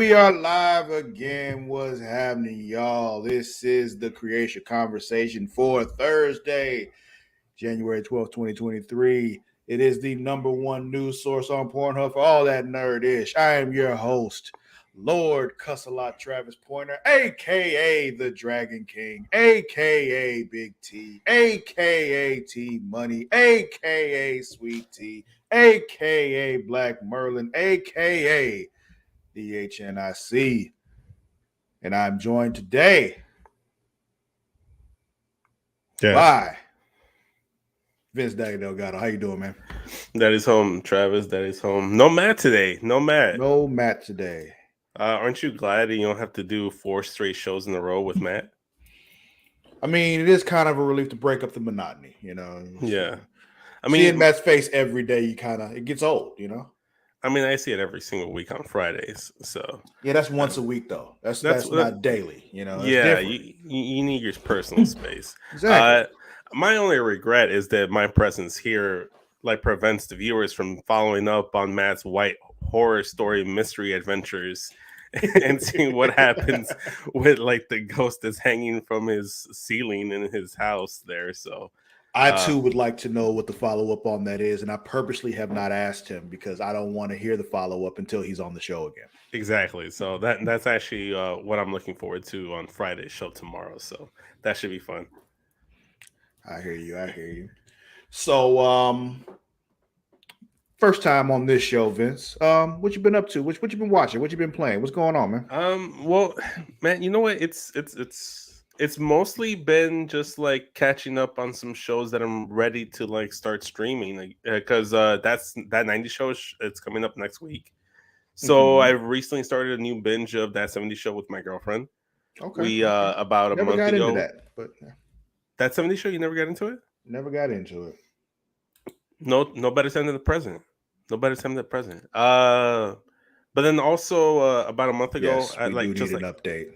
we are live again. What's happening, y'all? This is the Creatia Conversation for Thursday, January 12th, 2023. It is the number one news source on Pornhub for all that nerdish. I am your host, Lord Cussalot Travis Pointer, a.k.a. the Dragon King, a.k.a. Big T, a.k.a. T Money, a.k.a. Sweet T, a.k.a. Black Merlin, a.k.a. DHNIC. And I'm joined today by Vince Daddy Delgado. How you doing, man? That is home, Travis. That is home. No Matt today. No Matt. No Matt today. Aren't you glad you don't have to do 4 straight shows in a row with Matt? I mean, it is kind of a relief to break up the monotony, you know? Yeah. I mean, seeing Matt's face every day, it gets old, you know? I mean, I see it every single week on Fridays, so... Yeah, that's once a week, though. That's not daily, you know? Yeah, you need your personal space. Exactly. My only regret is that my presence here prevents the viewers from following up on Matt's white horror story mystery adventures and seeing what happens with the ghost that's hanging from his ceiling in his house there. So I too would like to know what the follow-up on that is, and I purposely have not asked him because I don't want to hear the follow-up until he's on the show again. Exactly. So that's actually what I'm looking forward to on Friday's show tomorrow. So that should be fun. I hear you. So, first time on this show, Vince. What you been up to? What you been watching? What you been playing? What's going on, man? Well, man, you know what? It's mostly been just catching up on some shows that I'm ready to start streaming, because that 90s show it's coming up next week. So I've recently started a new binge of that 70s show with my girlfriend. Okay. We about a month ago. Into that, but that 70s show, you never got into it? Never got into it. No better time than the present. No better time than the present. But then also about a month ago, yes, we do need an update.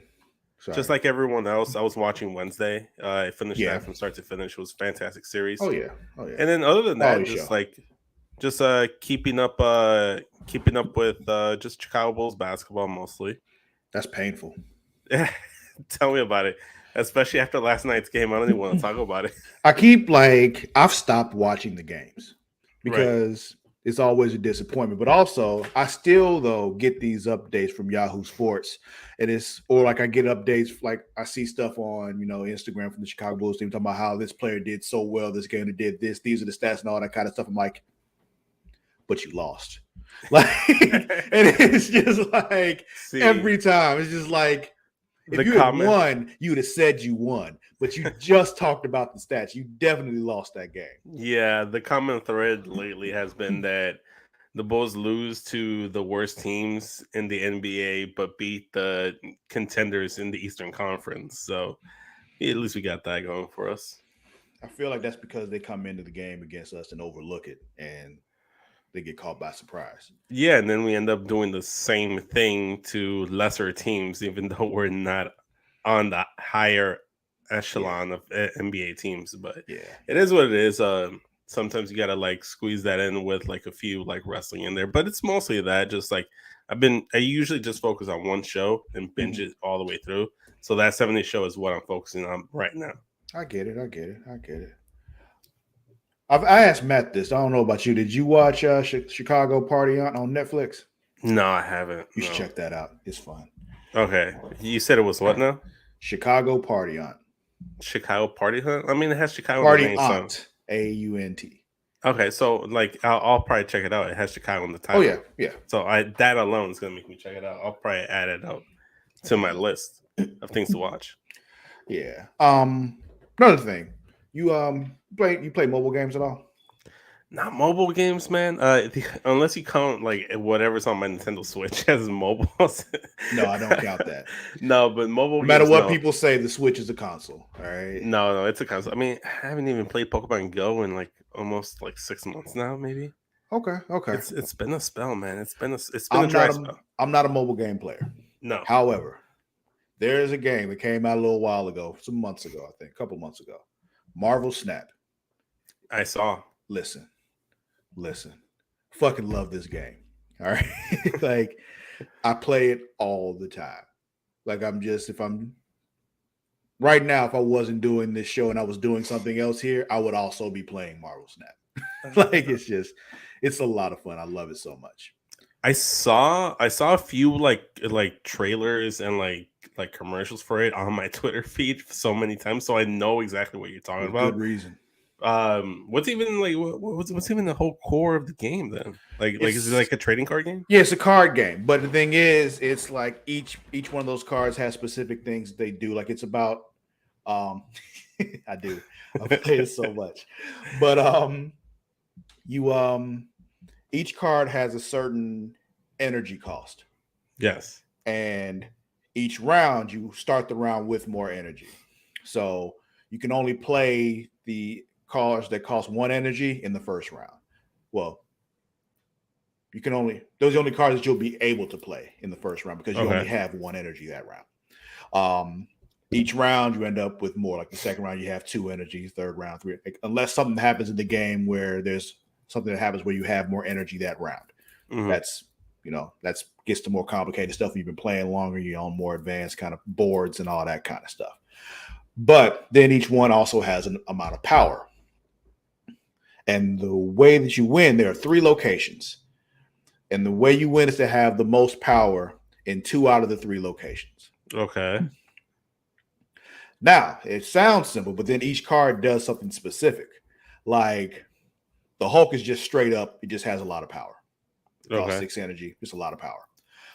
Sorry. Just like everyone else, I was watching Wednesday. I finished that from start to finish. It was a fantastic series. Oh yeah. And then other than that, just keeping up with just Chicago Bulls basketball mostly. That's painful. Tell me about it. Especially after last night's game, I don't even want to talk about it. I keep I've stopped watching the games because it's always a disappointment. But also, I still though get these updates from Yahoo Sports, and I get updates I see stuff on Instagram from the Chicago Bulls team talking about how this player did so well this game, and did this. These are the stats and all that kind of stuff. I'm like, but you lost. And it's just every time it's just if you had won, you'd have said you won, but you just talked about the stats. You definitely lost that game. Yeah, the common thread lately has been that the Bulls lose to the worst teams in the NBA, but beat the contenders in the Eastern Conference. So at least we got that going for us. I feel like that's because they come into the game against us and overlook it, and they get caught by surprise. Yeah, and then we end up doing the same thing to lesser teams, even though we're not on the higher echelon of NBA teams. But it is what it is. Sometimes you gotta squeeze that in with a few wrestling in there, but it's mostly that. Just I usually just focus on one show and binge it all the way through. So that 70 show is what I'm focusing on right now. I get it. I asked Matt this. I don't know about you. Did you watch Chicago Party on Netflix? No, I haven't. You should check that out. It's fun. Okay. You said it was what now? Chicago Party Aunt. Chicago Party Hunt? I mean, it has Chicago Party Aunt. AUNT. Okay, so I'll probably check it out. It has Chicago in the title. Oh yeah. So that alone is gonna make me check it out. I'll probably add it out to my list of things to watch. Yeah. Another thing. You play mobile games at all? Not mobile games, man. Unless you count whatever's on my Nintendo Switch as mobile. No, I don't count that. No, but mobile. No matter what people say, the Switch is a console. All right. No, it's a console. I mean, I haven't even played Pokemon Go in almost 6 months now, maybe. Okay. It's been a spell, man. It's been a dry spell. I'm not a mobile game player. No. However, there is a game that came out a little while ago, some months ago, I think, a couple months ago. Marvel Snap. I saw. Listen. Fucking love this game. All right. I play it all the time. Like right now, if I wasn't doing this show and I was doing something else here, I would also be playing Marvel Snap. Like it's a lot of fun. I love it so much. I saw a few like trailers and like commercials for it on my Twitter feed so many times, so I know exactly what you're talking about. Good reason. What's even like what's even the whole core of the game then? Like is it like a trading card game? Yeah, it's a card game. But the thing is, it's like each one of those cards has specific things they do. Like it's about I play it so much. But you each card has a certain energy cost. Yes. And each round you start the round with more energy. So you can only play the cards that cost 1 energy in the first round. Well, those are the only cards that you'll be able to play in the first round because you only have 1 energy that round. Each round you end up with more. Like the second round, you have 2 energy. Third round, 3. Unless something happens in the game where there's something that happens where you have more energy that round. Mm-hmm. That's gets to more complicated stuff. You've been playing longer, you're on more advanced kind of boards and all that kind of stuff. But then each one also has an amount of power. And the way that you win, there are 3 locations. And the way you win is to have the most power in 2 out of the 3 locations. Okay. Now, it sounds simple, but then each card does something specific. Like the Hulk is just straight up, it just has a lot of power. It costs 6 energy, just a lot of power.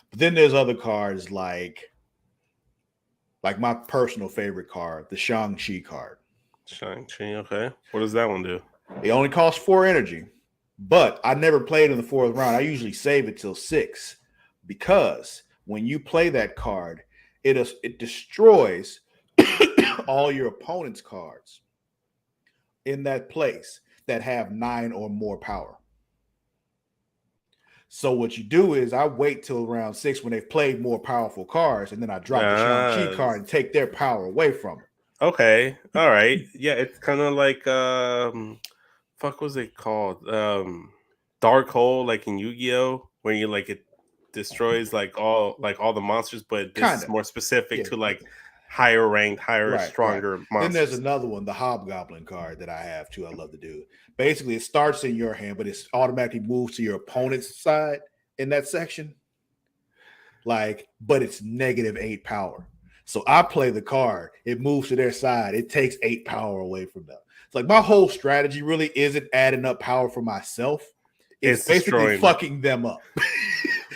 But then there's other cards like my personal favorite card, the Shang-Chi card. Shang-Chi, okay. What does that one do? It only costs 4 energy, but I never played in the 4th round. I usually save it till 6 because when you play that card, it destroys all your opponent's cards in that place that have 9 or more power. So what you do is I wait till round 6 when they've played more powerful cards, and then I drop the Shang-Chi card and take their power away from them. Okay. All right. Yeah, it's kind of like fuck was it called? Dark Hole, like in Yu-Gi-Oh, where you like it destroys like all the monsters, but this is more specific to like higher ranked, stronger monsters. Then there's another one, the Hobgoblin card that I have too. I love to do. Basically, it starts in your hand, but it's automatically moves to your opponent's side in that section. But it's -8 power. So I play the card, it moves to their side, it takes 8 power away from them. It's like my whole strategy really isn't adding up power for myself. It's basically fucking them up.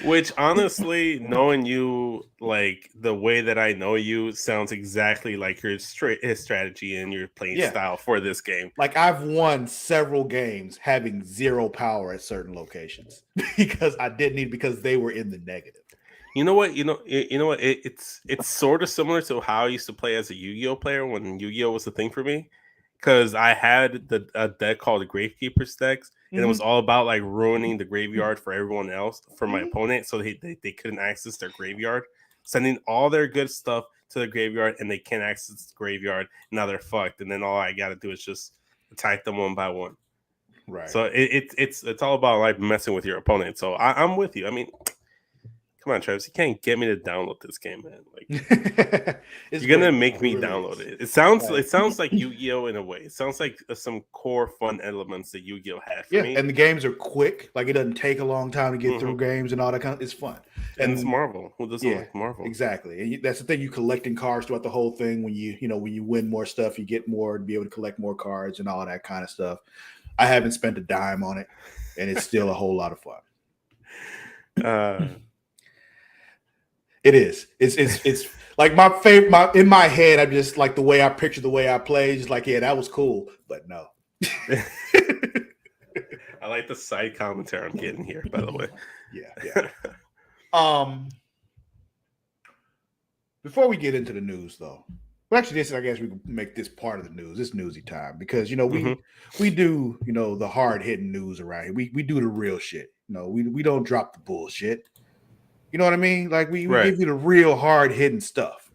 Which honestly, knowing you like the way that I know you, sounds exactly like your strategy and your playing style for this game. Like I've won several games having 0 power at certain locations because I didn't need because they were in the negative. You know what? It's sort of similar to how I used to play as a Yu-Gi-Oh player when Yu-Gi-Oh was the thing for me. Because I had a deck called the Gravekeeper's decks, and it was all about like ruining the graveyard for everyone else, for my opponent, so they couldn't access their graveyard, sending all their good stuff to the graveyard, and they can't access the graveyard. Now they're fucked, and then all I got to do is just attack them one by one. Right. So it's all about like messing with your opponent. So I'm with you. I mean, come on, Travis, you can't get me to download this game, man. Like, you're gonna make me download it. It sounds like Yu-Gi-Oh in a way. It sounds like some core fun elements that Yu-Gi-Oh had for me. And the games are quick. Like it doesn't take a long time to get through games and all that kind of. It's fun. And it's Marvel. Who doesn't like Marvel? Exactly. And that's the thing. You collecting cards throughout the whole thing. When you win more stuff, you get more to be able to collect more cards and all that kind of stuff. I haven't spent a dime on it, and it's still a whole lot of fun. It is. It's like my favorite. In my head, I'm just like the way I picture the way I play. Just like, yeah, that was cool, but no. I like the side commentary I'm getting here. By the way, yeah. Before we get into the news, though, well, actually, I guess we can make this part of the news. It's newsy time because we do the hard hitting news around here. We do the real shit. We don't drop the bullshit. You know what I mean? Like we give you the real hard hitting stuff.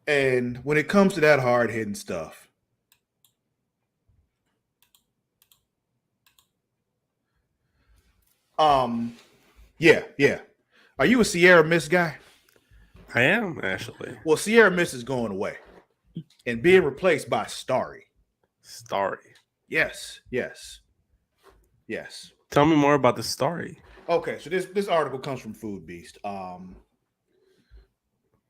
And when it comes to that hard hitting stuff, Yeah. Are you a Sierra Mist guy? I am, actually. Well, Sierra Mist is going away and being replaced by Starry. Starry. Yes. Tell me more about the Starry. Okay, so this article comes from Food Beast.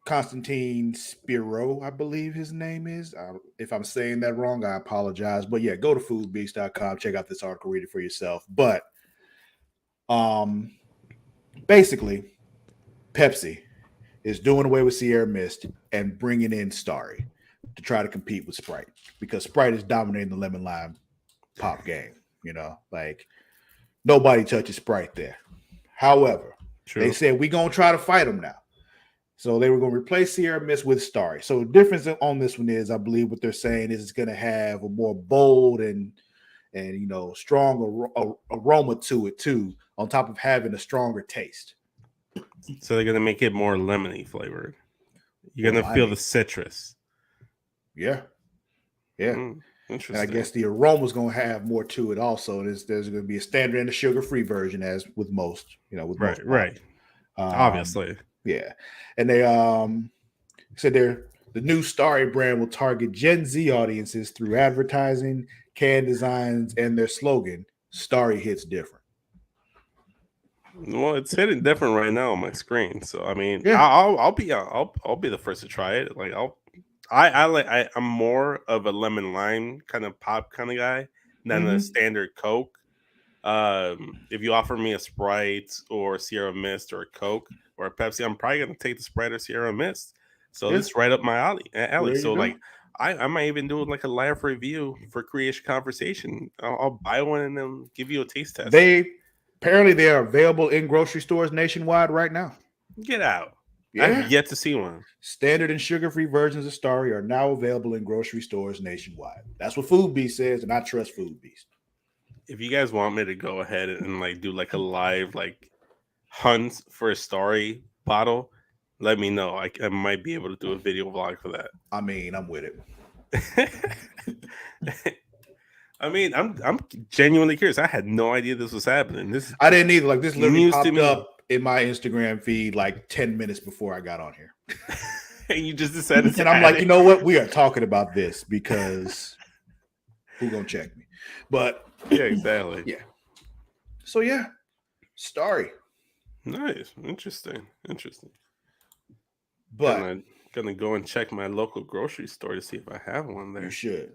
Constantine Spiro, I believe his name is. If I'm saying that wrong, I apologize. But yeah, go to foodbeast.com, check out this article, read it for yourself. But basically, Pepsi is doing away with Sierra Mist and bringing in Starry to try to compete with Sprite because Sprite is dominating the lemon lime pop game. You know, like nobody touches Sprite there. However, they said we're gonna try to fight them now. So they were going to replace Sierra Mist with Starry. So the difference on this one is, I believe what they're saying is it's going to have a more bold and strong aroma to it too, on top of having a stronger taste. So they're going to make it more lemony flavored. You're going to feel the citrus. Yeah. Interesting. And I guess the aroma is going to have more to it also. There's going to be a standard and a sugar-free version, as with most, most. Right. Obviously. Yeah. And they said the new Starry brand will target Gen Z audiences through advertising, can designs, and their slogan, Starry hits different. Well, it's hitting different right now on my screen. So I mean, I'll be the first to try it. Like I'm more of a lemon lime kind of pop kind of guy than a standard Coke. If you offer me a Sprite or Sierra Mist or a Coke or a Pepsi, I'm probably gonna take the Sprite or Sierra Mist. So this is right up my alley. So like I might even do like a live review for Creatia Conversation. I'll buy one and then give you a taste test. Apparently they are available in grocery stores nationwide right now. Get out. Yeah. I've yet to see one. Standard and sugar-free versions of Starry are now available in grocery stores nationwide. That's what Food Beast says, and I trust Food Beast. If you guys want me to go ahead and like do like a live like hunt for a Starry bottle, let me know. I might be able to do a video vlog for that. I mean, I'm with it. I mean, I'm genuinely curious. I had no idea this was happening. I didn't either. Like this literally popped up in my Instagram feed like 10 minutes before I got on here. And you just decided and I'm like, you know what? We are talking about this because who's gonna check me? But yeah, exactly. Yeah. So yeah, Starry. Nice, interesting. But gonna go and check my local grocery store to see if I have one there. You should.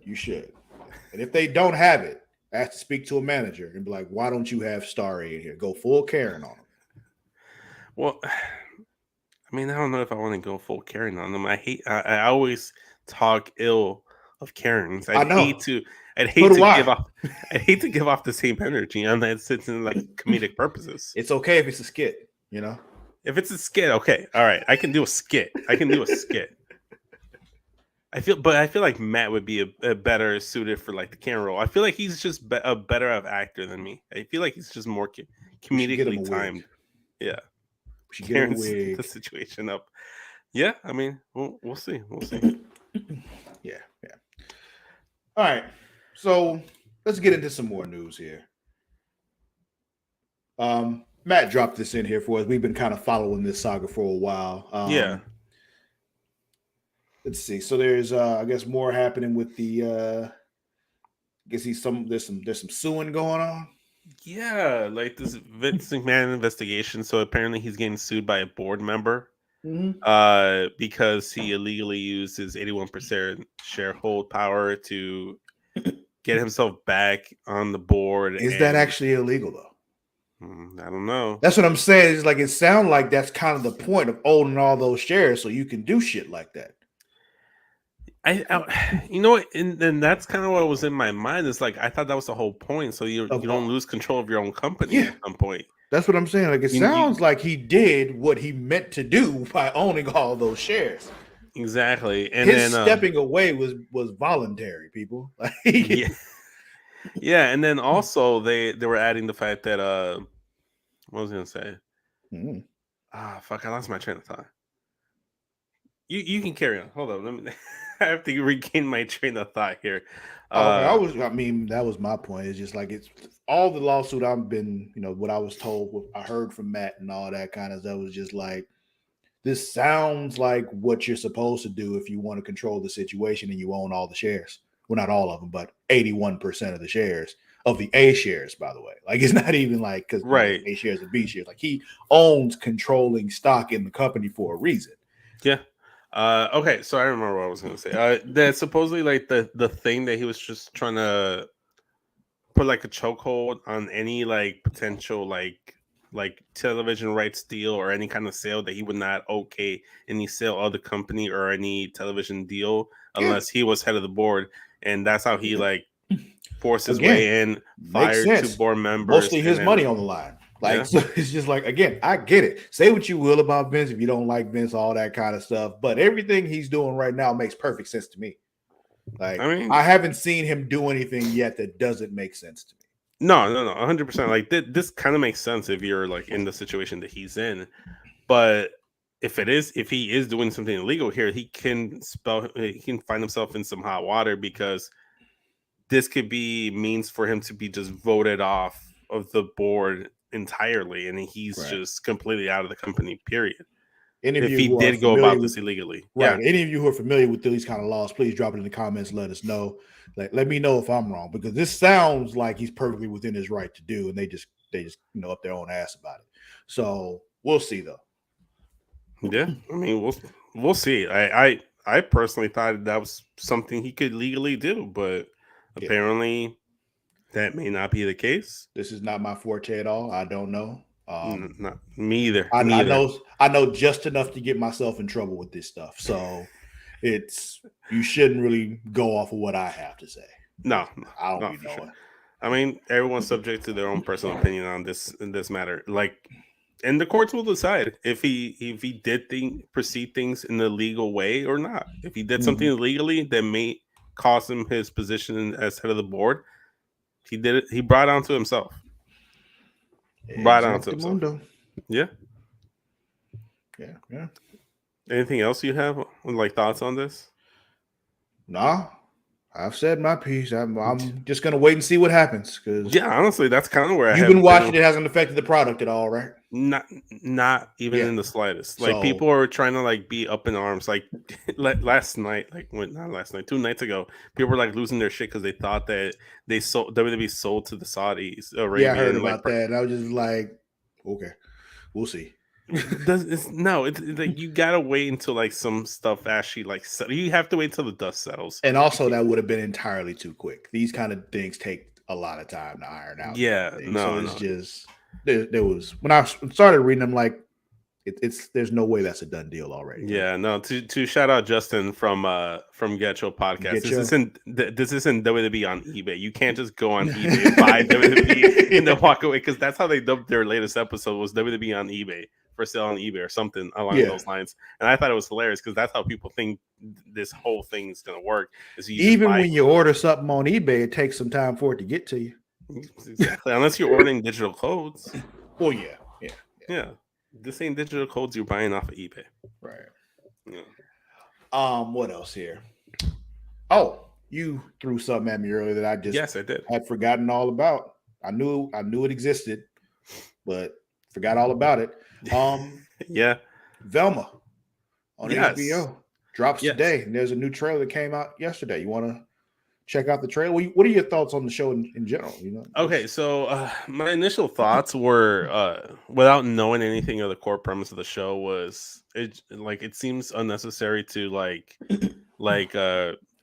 And if they don't have it, I have to speak to a manager and be like, "Why don't you have Starry in here?" Go full Karen on them. Well, I mean, I don't know if I want to go full Karen on them. I always talk ill of Karens. I'd hate to give off the same energy on that sits in like comedic purposes. It's okay if it's a skit, If it's a skit, okay, all right, I can do a skit. I feel like Matt would be a better suited for like the Karen role. I feel like he's just a better of actor than me. I feel like he's just more comedically timed. Yeah, we should get the situation up. Yeah, I mean, we'll see. Yeah. All right, so let's get into some more news here. Matt dropped this in here for us. We've been kind of following this saga for a while. Let's see. So there's I guess more happening with the I guess there's some suing going on. Yeah, like this Vince McMahon investigation. So apparently he's getting sued by a board member because he illegally used his 81% sharehold power to get himself back on the board. Is that actually illegal though? I don't know. That's what I'm saying. It's like it sounds like that's kind of the point of owning all those shares, so you can do shit like that. I you know, and that's kind of what was in my mind. It's like I thought that was the whole point, so you don't lose control of your own company at some point. That's what I'm saying. Like it sounds like he did what he meant to do by owning all those shares. Exactly, and his stepping away was voluntary. People, yeah, and then also they were adding the fact that what was I gonna say? Fuck! I lost my train of thought. You can carry on. Hold on, let me. have to regain my train of thought here. Okay, that was my point. It's just like it's all the lawsuit I've been, what I was told, what I heard from Matt and all that kind of stuff was just like, this sounds like what you're supposed to do if you want to control the situation and you own all the shares. Well, not all of them, but 81% of the shares of the A shares, by the way. Like, it's not even like because right. A shares and B shares. Like, he owns controlling stock in the company for a reason. Yeah. Okay, so I remember what I was going to say. That supposedly like the thing that he was just trying to put like a chokehold on any like potential like television rights deal or any kind of sale, that he would not okay any sale of the company or any television deal unless he was head of the board, and that's how he like forced his way in, fired 2 board members, mostly his money on the line. Like, so it's just like, again, I get it. Say what you will about Vince if you don't like Vince, all that kind of stuff, but everything he's doing right now makes perfect sense to me. Like, I haven't seen him do anything yet that doesn't make sense to me. No, 100%. Like, this kind of makes sense if you're like in the situation that he's in, but if he is doing something illegal here, he can find himself in some hot water, because this could be means for him to be just voted off of the board entirely, and he's just completely out of the company, period. If he did go about this illegally. Right. Yeah. Any of you who are familiar with these kind of laws, please drop it in the comments. Let us know. Let me know if I'm wrong, because this sounds like he's perfectly within his right to do, and they just up their own ass about it. So we'll see, though. Yeah, I mean, we'll see. I personally thought that was something he could legally do, but apparently that may not be the case. This is not my forte at all. I don't know. Not me either. I know just enough to get myself in trouble with this stuff. So you shouldn't really go off of what I have to say. No, I don't be knowing. Sure. I mean, everyone's subject to their own personal opinion on this matter. Like, and the courts will decide if he did proceed things in the legal way or not. If he did something illegally that may cost him his position as head of the board, he did it. He brought it onto himself. Yeah. Yeah. Anything else you have like thoughts on this? Nah, I've said my piece. I'm just gonna wait and see what happens. Because honestly, that's kind of where you've been watching. It hasn't affected the product at all, right? Not even in the slightest. Like, people are trying to like be up in arms. Like, last night, not last night, 2 nights ago, people were like losing their shit because they thought that WWE sold to the Saudis. Arabian, I heard about that. And I was just like, okay, we'll see. It's like you gotta wait until like some stuff actually like you have to wait till the dust settles. And also, that would have been entirely too quick. These kind of things take a lot of time to iron out. Yeah, just there was, when I started reading them, like there's no way that's a done deal already. Yeah, no. To shout out Justin from Getcho Podcast. This isn't WWE on eBay. You can't just go on eBay and buy WWE and then walk away, because that's how they dubbed their latest episode, was WWE on eBay, for sale on eBay or something along those lines. And I thought it was hilarious, because that's how people think this whole thing is going to work. Even when you order something on eBay, it takes some time for it to get to you. Exactly, unless you're ordering digital codes. Well, yeah. This ain't digital codes you're buying off of eBay. Right. Yeah. What else here? Oh, you threw something at me earlier that I just I did. Had forgotten all about. I knew it existed, but forgot all about it. Yeah. Velma on HBO drops today, and there's a new trailer that came out yesterday. You want to check out the trailer? What are your thoughts on the show in general? Okay, so my initial thoughts were, without knowing anything of the core premise of the show, was it seems unnecessary to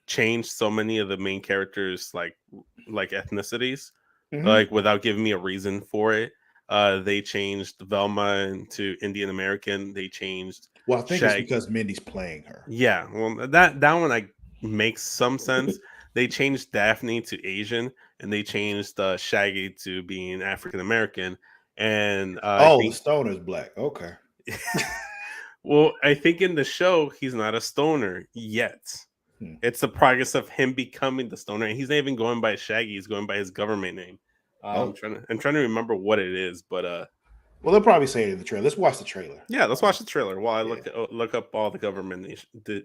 change so many of the main characters like ethnicities, like without giving me a reason for it. They changed Velma into Indian American. They changed. Well, I think it's because Mindy's playing her. Yeah, well, that one makes some sense. They changed Daphne to Asian, and they changed Shaggy to being African American. And the stoner's black. Okay. Well, I think in the show he's not a stoner yet. It's the progress of him becoming the stoner, and he's not even going by Shaggy. He's going by his government name. I'm trying to remember what it is, but well, they'll probably say it in the trailer. Let's watch the trailer. Yeah, let's watch the trailer while I look up all the government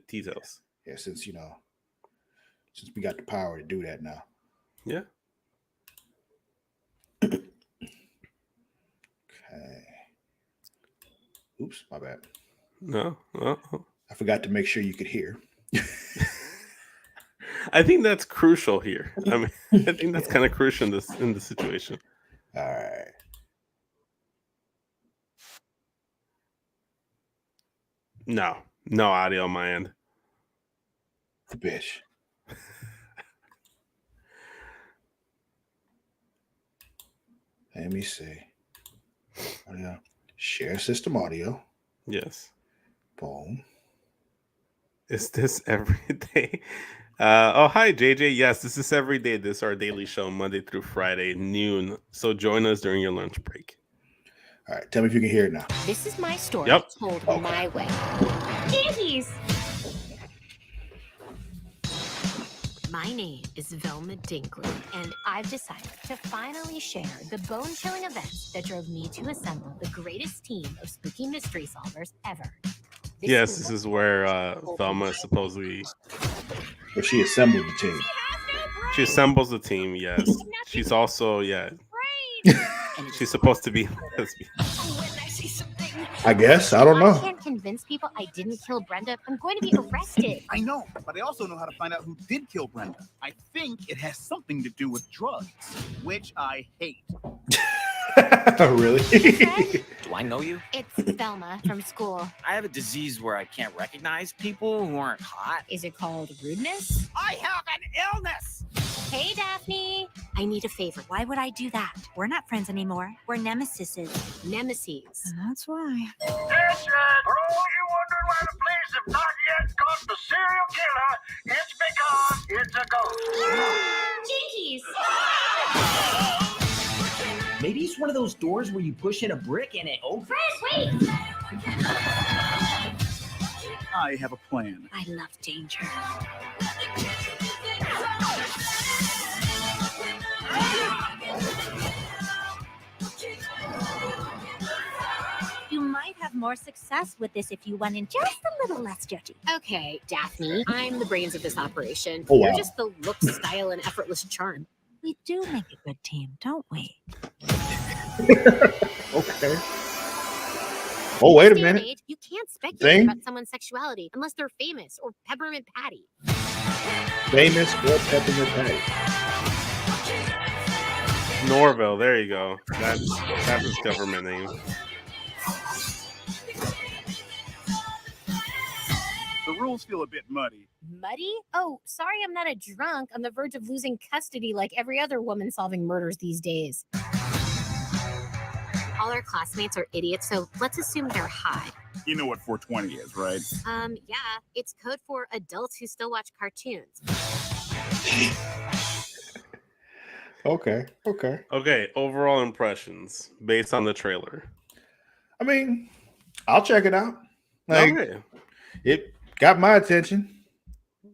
details. Yeah, since we got the power to do that now. Yeah. Okay. Oops, my bad. No. I forgot to make sure you could hear. I think that's crucial here. I mean, I think that's kind of crucial in this situation. All right. No audio on my end. The bitch. Let me see. Yeah. Share system audio. Yes. Boom. Is this every day? Hi JJ. Yes, this is every day. This is our daily show, Monday through Friday, noon. So join us during your lunch break. All right, tell me if you can hear it now. This is my story told my way. Jeez. My name is Velma Dinkley, and I've decided to finally share the bone-chilling events that drove me to assemble the greatest team of spooky mystery solvers ever. This is where Velma supposedly... Where she assembled the team. She assembles the team, yes. She's also, she's supposed to be lesbian. I guess. I don't know. I can't convince people I didn't kill Brenda. I'm going to be arrested. I know, but I also know how to find out who did kill Brenda. I think it has something to do with drugs, which I hate. Really? Do I know you? It's Velma from school. I have a disease where I can't recognize people who aren't hot. Is it called rudeness? I have an illness! Hey, Daphne. I need a favor. Why would I do that? We're not friends anymore. We're nemesis. Nemesis. That's why. Attention! For all you wondering why the police have not yet caught the serial killer, it's because it's a ghost. Jinkies! Maybe it's one of those doors where you push in a brick and it opens. Wait! I have a plan. I love danger. You might have more success with this if you went in just a little less dirty. Okay, Daphne, I'm the brains of this operation. Oh, wow. You're just the look, style, and effortless charm. We do make a good team, don't we? Okay. Oh, wait a minute. Age, you can't speculate Thing? about someone's sexuality unless they're famous or Peppermint Patty. Famous or Peppermint Patty. Norville, there you go. That's his government name. The rules feel a bit muddy. Muddy? Oh, sorry I'm not a drunk on the verge of losing custody like every other woman solving murders these days. All our classmates are idiots, so let's assume they're high. You know what 420 is, right? Yeah, it's code for adults who still watch cartoons. Okay. Okay, overall impressions based on the trailer. I mean, I'll check it out. Like, Okay. it got my attention.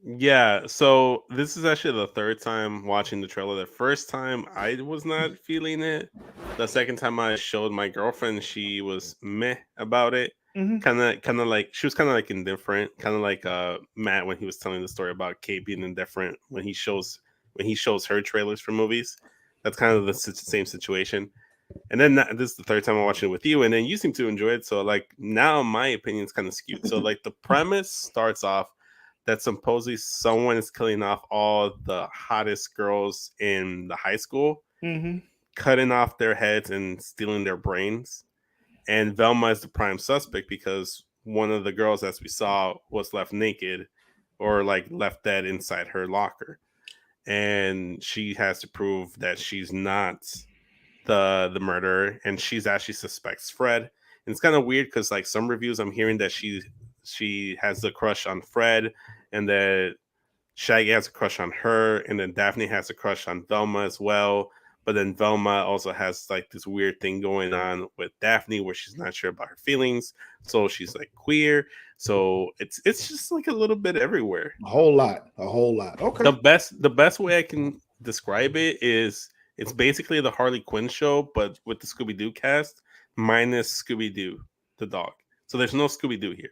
Yeah, so this is actually the third time watching the trailer. The first time I was not feeling it. The second time I showed my girlfriend, she was meh about it. Mhm. Kind of like she was kind of like indifferent, kind of like Matt when he was telling the story about Kate being indifferent when he shows her trailers for movies. That's kind of the same situation. And then this is the third time I'm watching it with you, and then you seem to enjoy it. So like now my opinion is kind of skewed. So like the premise starts off that supposedly someone is killing off all the hottest girls in the high school, cutting off their heads and stealing their brains. And Velma is the prime suspect because one of the girls, as we saw, was left naked or like left dead inside her locker. And she has to prove that she's not the murderer, and she's actually suspects Fred. And it's kind of weird because like some reviews I'm hearing that she has the crush on Fred, and that Shaggy has a crush on her, and then Daphne has a crush on Velma as well. But then Velma also has like this weird thing going on with Daphne where she's not sure about her feelings, so she's like queer. So it's just like a little bit everywhere. A whole lot. Okay. The best way I can describe it is it's basically the Harley Quinn show, but with the Scooby-Doo cast minus Scooby-Doo, the dog. So there's no Scooby-Doo here.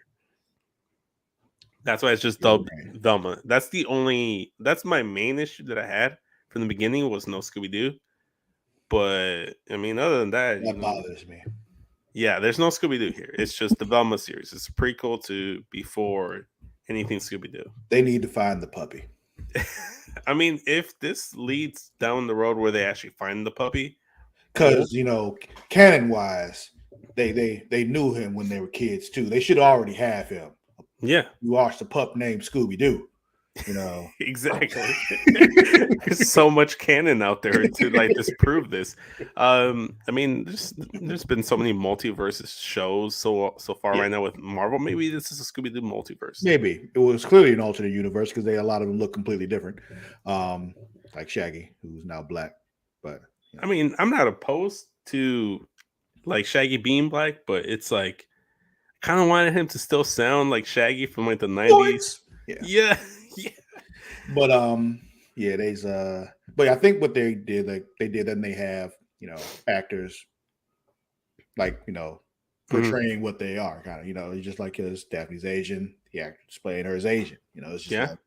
That's why it's just dubbed Velma. That's my main issue that I had from the beginning was no Scooby-Doo. But I mean, other than that, bothers me. Yeah, there's no Scooby-Doo here. It's just the Velma series. It's a prequel to before anything Scooby-Doo. They need to find the puppy. I mean, if this leads down the road where they actually find the puppy, because canon wise, they knew him when they were kids too. They should already have him. Yeah, you watched a pup named Scooby-Doo. Exactly. There's so much canon out there to like disprove this. I mean, there's been so many multiverse shows so far right now with Marvel. Maybe this is a Scooby-Doo multiverse. Maybe it was clearly an alternate universe because a lot of them look completely different. Like Shaggy, who's now black. But I mean, I'm not opposed to like Shaggy being black, but it's like I kind of wanted him to still sound like Shaggy from like the 90s. Yeah. But there's but I think what they did, then they have, actors like, portraying what they are kind of, it's just like Daphne's Asian, the actor's playing her as Asian, it's just like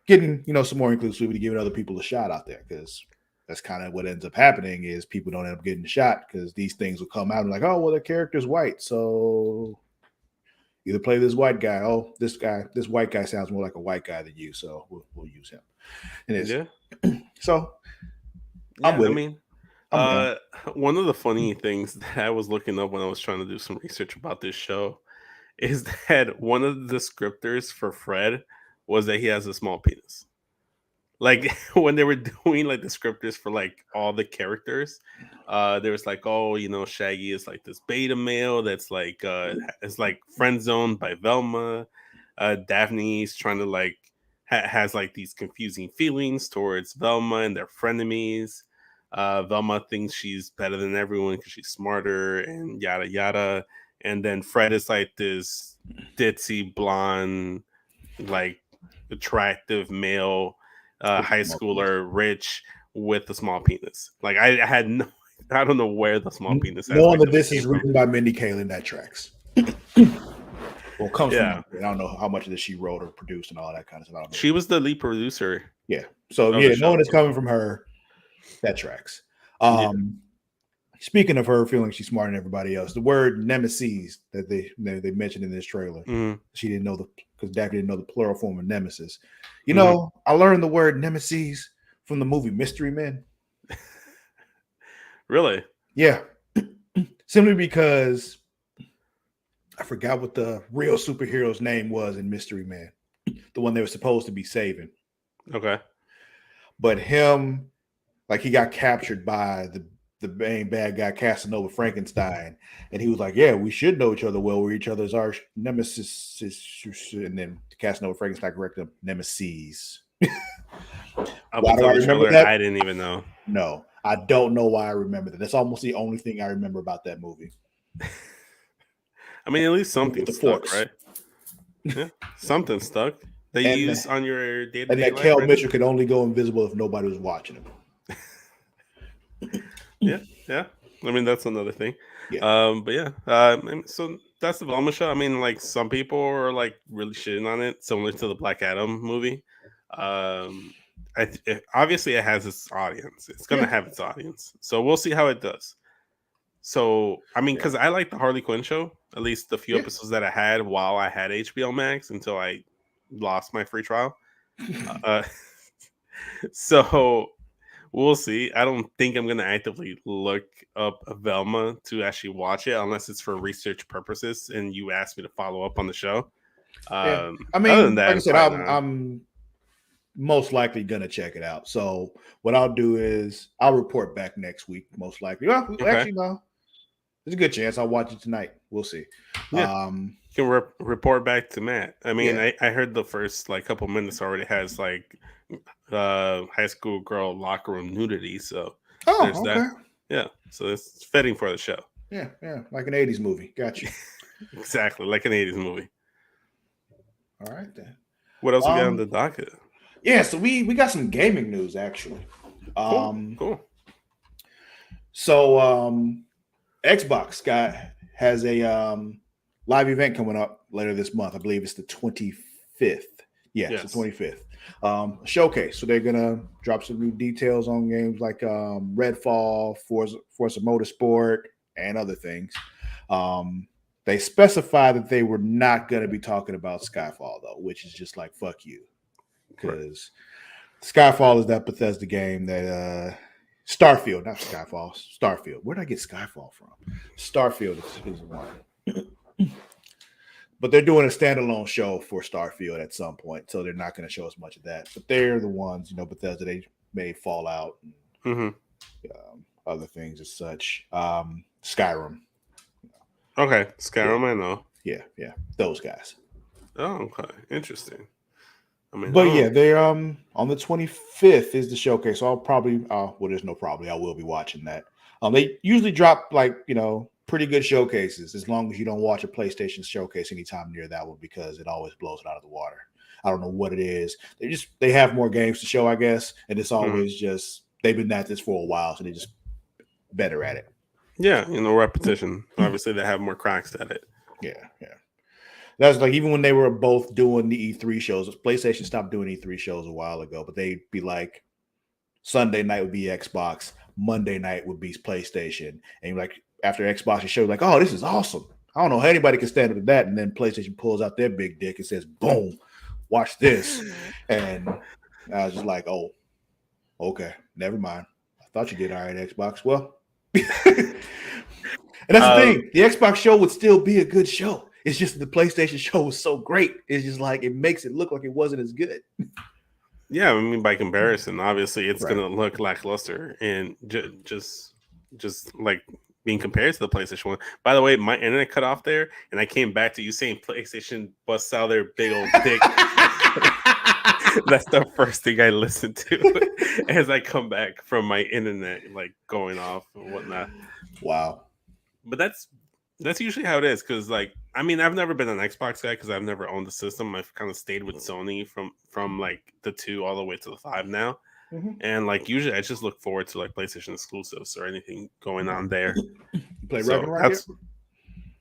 getting, some more inclusivity, giving other people a shot out there, because that's kind of what ends up happening is people don't end up getting shot because these things will come out and like, oh, well, the character's white, so either play this white guy. Oh, this white guy sounds more like a white guy than you, so we'll use him. And it's so. I'm with one of the funny things that I was looking up when I was trying to do some research about this show is that one of the descriptors for Fred was that he has a small penis. Like when they were doing like descriptors for like all the characters, there was like, oh, Shaggy is like this beta male that's like is like friend zoned by Velma. Daphne's trying to like has like these confusing feelings towards Velma and their frenemies. Velma thinks she's better than everyone because she's smarter and yada yada. And then Fred is like this ditzy blonde, like attractive male. High schooler, rich with a small penis. Like I don't know where the small penis. Knowing that this is written by Mindy Kaling, that tracks. Well, comes from. I don't know how much of this she wrote or produced and all that kind of stuff. I don't know. She was the lead producer. Yeah. So knowing it's coming from her, that tracks. Speaking of her feeling she's smarter than everybody else, the word nemesis that they mentioned in this trailer, she didn't know because Daphne didn't know the plural form of nemesis. I learned the word nemesis from the movie Mystery Men. Really? Yeah. Simply because I forgot what the real superhero's name was in Mystery Men, the one they were supposed to be saving. Okay. But him, like he got captured by the main bad guy Casanova Frankenstein, and he was like, yeah, we should know each other well, we're each other's arch nemesis, and then Casanova Frankenstein corrected him, nemesis. Why do I remember that? I didn't even know. No, I don't know why I remember that. That's almost the only thing I remember about that movie. I mean, at least something stuck, right? Yeah, something stuck. They use on your day-to-day and that Kel Mitchell could only go invisible if nobody was watching him. Yeah. I mean, that's another thing. So that's the Velma show. I mean, like some people are like really shitting on it, similar to the Black Adam movie. Obviously, it has its audience. It's gonna have its audience. So we'll see how it does. So I mean, because I like the Harley Quinn show, at least the few episodes that I had while I had HBO Max until I lost my free trial. So. We'll see. I don't think I'm going to actively look up Velma to actually watch it unless it's for research purposes and you asked me to follow up on the show. I mean, other than that, like I said, I'm most likely going to check it out. So what I'll do is I'll report back next week, most likely. Well, actually, no. There's a good chance I'll watch it tonight. We'll see. Yeah. You can report back to Matt. I mean, I heard the first like couple minutes already has like high school girl locker room nudity, so there's that. Yeah, so it's fitting for the show. Yeah, like an 80s movie. Got you. Exactly, like an 80s movie. All right then. What else we got on the docket? Yeah, so we got some gaming news actually. Cool. So Xbox has a live event coming up later this month. I believe it's the 25th Yes, Yes. the 25th. Showcase. So they're gonna drop some new details on games like Redfall, Forza Motorsport, and other things. They specified that they were not going to be talking about Skyfall though, which is just like fuck you, because Skyfall is that Bethesda game that Starfield, not Skyfall, Starfield. Where did I get Skyfall from? Starfield is one. But they're doing a standalone show for Starfield at some point, so they're not going to show us much of that. But they're the ones, Bethesda, they made Fallout and other things as such. Skyrim. Okay, Skyrim, I know. Yeah, those guys. Oh, okay, interesting. I mean, but yeah, they're on the 25th is the showcase. So I'll probably, there's no probably. I will be watching that. They usually drop pretty good showcases as long as you don't watch a PlayStation showcase anytime near that one because it always blows it out of the water. I don't know what it is. They have more games to show, I guess, and it's always just they've been at this for a while, so they're just better at it. Yeah, repetition. Obviously, they have more cracks at it. Yeah. That's like even when they were both doing the E3 shows, PlayStation stopped doing E3 shows a while ago, but they'd be like Sunday night would be Xbox, Monday night would be PlayStation, and like after Xbox showed like, oh, this is awesome. I don't know how anybody can stand up to that, and then PlayStation pulls out their big dick and says, boom, watch this. And I was just like, oh, okay, never mind. I thought you did all right, Xbox. Well, and that's the thing. The Xbox show would still be a good show. It's just the PlayStation show was so great. It's just like it makes it look like it wasn't as good. Yeah, I mean by comparison, obviously it's gonna look lackluster and just like being compared to the PlayStation 1. By the way, my internet cut off there, and I came back to you saying PlayStation busts out their big old dick. That's the first thing I listened to as I come back from my internet like going off and whatnot. Wow. But that's usually how it is because like I mean I've never been an Xbox guy because I've never owned the system. I've kind of stayed with Sony from like the 2 all the way to the 5 now. And like usually I just look forward to like PlayStation exclusives or anything going on there. You play Ragnarok yet?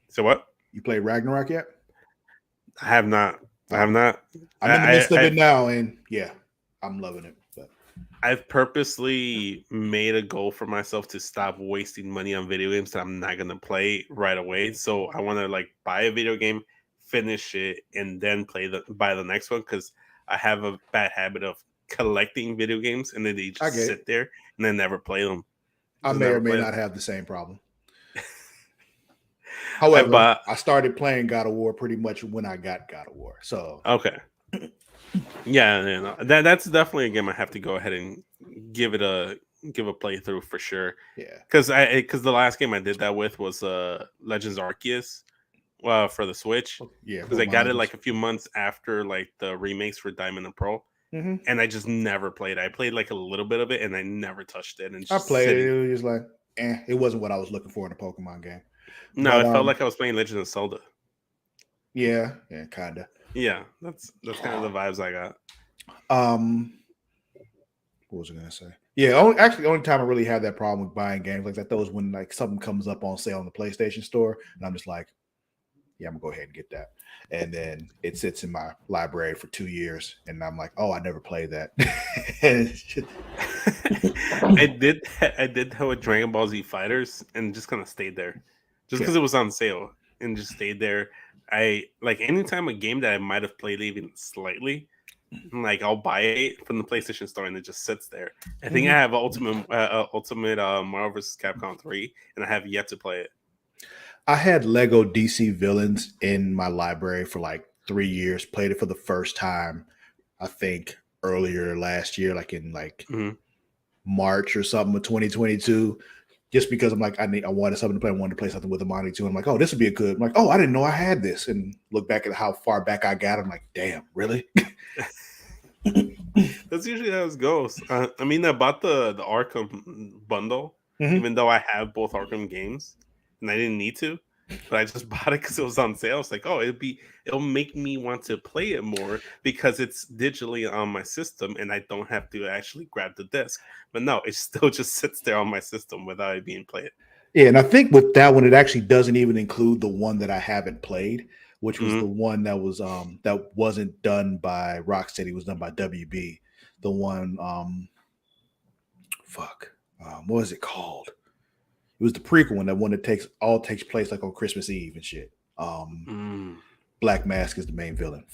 So what? You play Ragnarok yet? I have not. I'm in the midst of it now, and yeah, I'm loving it. But I've purposely made a goal for myself to stop wasting money on video games that I'm not gonna play right away. So I want to like buy a video game, finish it, and then buy the next one because I have a bad habit of collecting video games and then they just sit there and then never play them. I may or may not have the same problem. However, I started playing God of War pretty much when I got God of War. So okay, yeah, that's definitely a game I have to go ahead and give a playthrough for sure. Yeah, because the last game I did that with was Legends Arceus, for the Switch. Yeah, because I got it like a few months after like the remakes for Diamond and Pearl. And I just never played it. I played like a little bit of it and I never touched it. And I played it. It was just like, it wasn't what I was looking for in a Pokemon game. No, it felt like I was playing Legend of Zelda. Yeah, kind of. Yeah, that's kind of the vibes I got. What was I gonna say? Yeah, the only time I really had that problem with buying games like that was when like something comes up on sale on the PlayStation Store, and I'm just like, yeah, I'm gonna go ahead and get that. And then it sits in my library for 2 years, and I'm like, oh, I never played that. I did that with Dragon Ball Z Fighters, and just kind of stayed there, just because it was on sale, and just stayed there. I like anytime a game that I might have played even slightly, like I'll buy it from the PlayStation Store, and it just sits there. I think I have Ultimate Marvel vs. Capcom 3, and I have yet to play it. I had Lego DC Villains in my library for like 3 years. Played it for the first time, I think, earlier last year, like in March or something of 2022. Just because I'm like, I wanted something to play. I wanted to play something with Amani too. I'm like, oh, this would be a good. I'm like, oh, I didn't know I had this. And look back at how far back I got. I'm like, damn, really? That's usually how it goes. I mean, I bought the Arkham bundle, even though I have both Arkham games, and I didn't need to. But I just bought it because it was on sale. It's like, oh, it'll make me want to play it more because it's digitally on my system and I don't have to actually grab the disc. But no, it still just sits there on my system without it being played. Yeah, and I think with that one, it actually doesn't even include the one that I haven't played, which was the one that was that wasn't done by Rocksteady. It was done by WB. The one what was it called? It was the prequel one, that one that takes place like on Christmas Eve and shit. Black Mask is the main villain.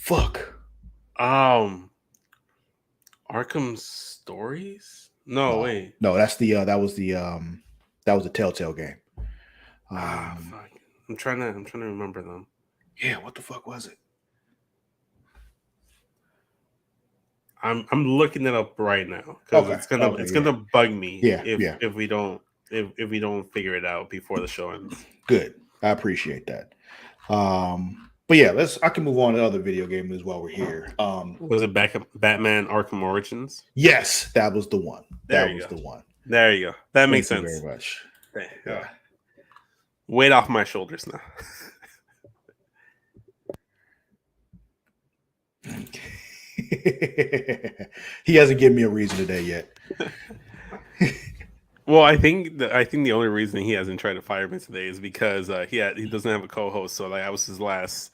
Arkham Stories? No, wait. No, that's the that was the Telltale game. Fuck. I'm trying to remember them. Yeah, what the fuck was it? I'm looking it up right now because it's gonna bug me if we don't figure it out before the show ends. Good, I appreciate that. But yeah, I can move on to other video games while we're here. Was it Batman Arkham Origins? Yes, that was the one. That was the one. There you go. That makes sense. Thank you very much. Yeah. Weight off my shoulders now. He hasn't given me a reason today yet. Well, I think the only reason he hasn't tried to fire me today is because he doesn't have a co-host. So like I was his last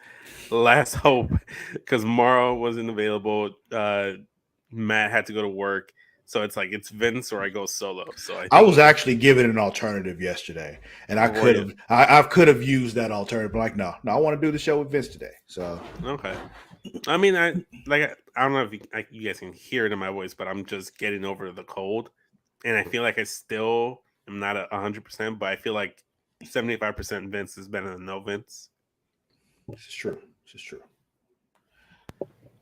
hope because Morrow wasn't available. Matt had to go to work, so it's like it's Vince or I go solo. So I was actually given an alternative yesterday, and I could have used that alternative. But like no, I want to do the show with Vince today. So okay. I mean, I don't know if you guys can hear it in my voice, but I'm just getting over the cold, and I feel like I still am not 100%, but I feel like 75% Vince is better than no Vince. This is true.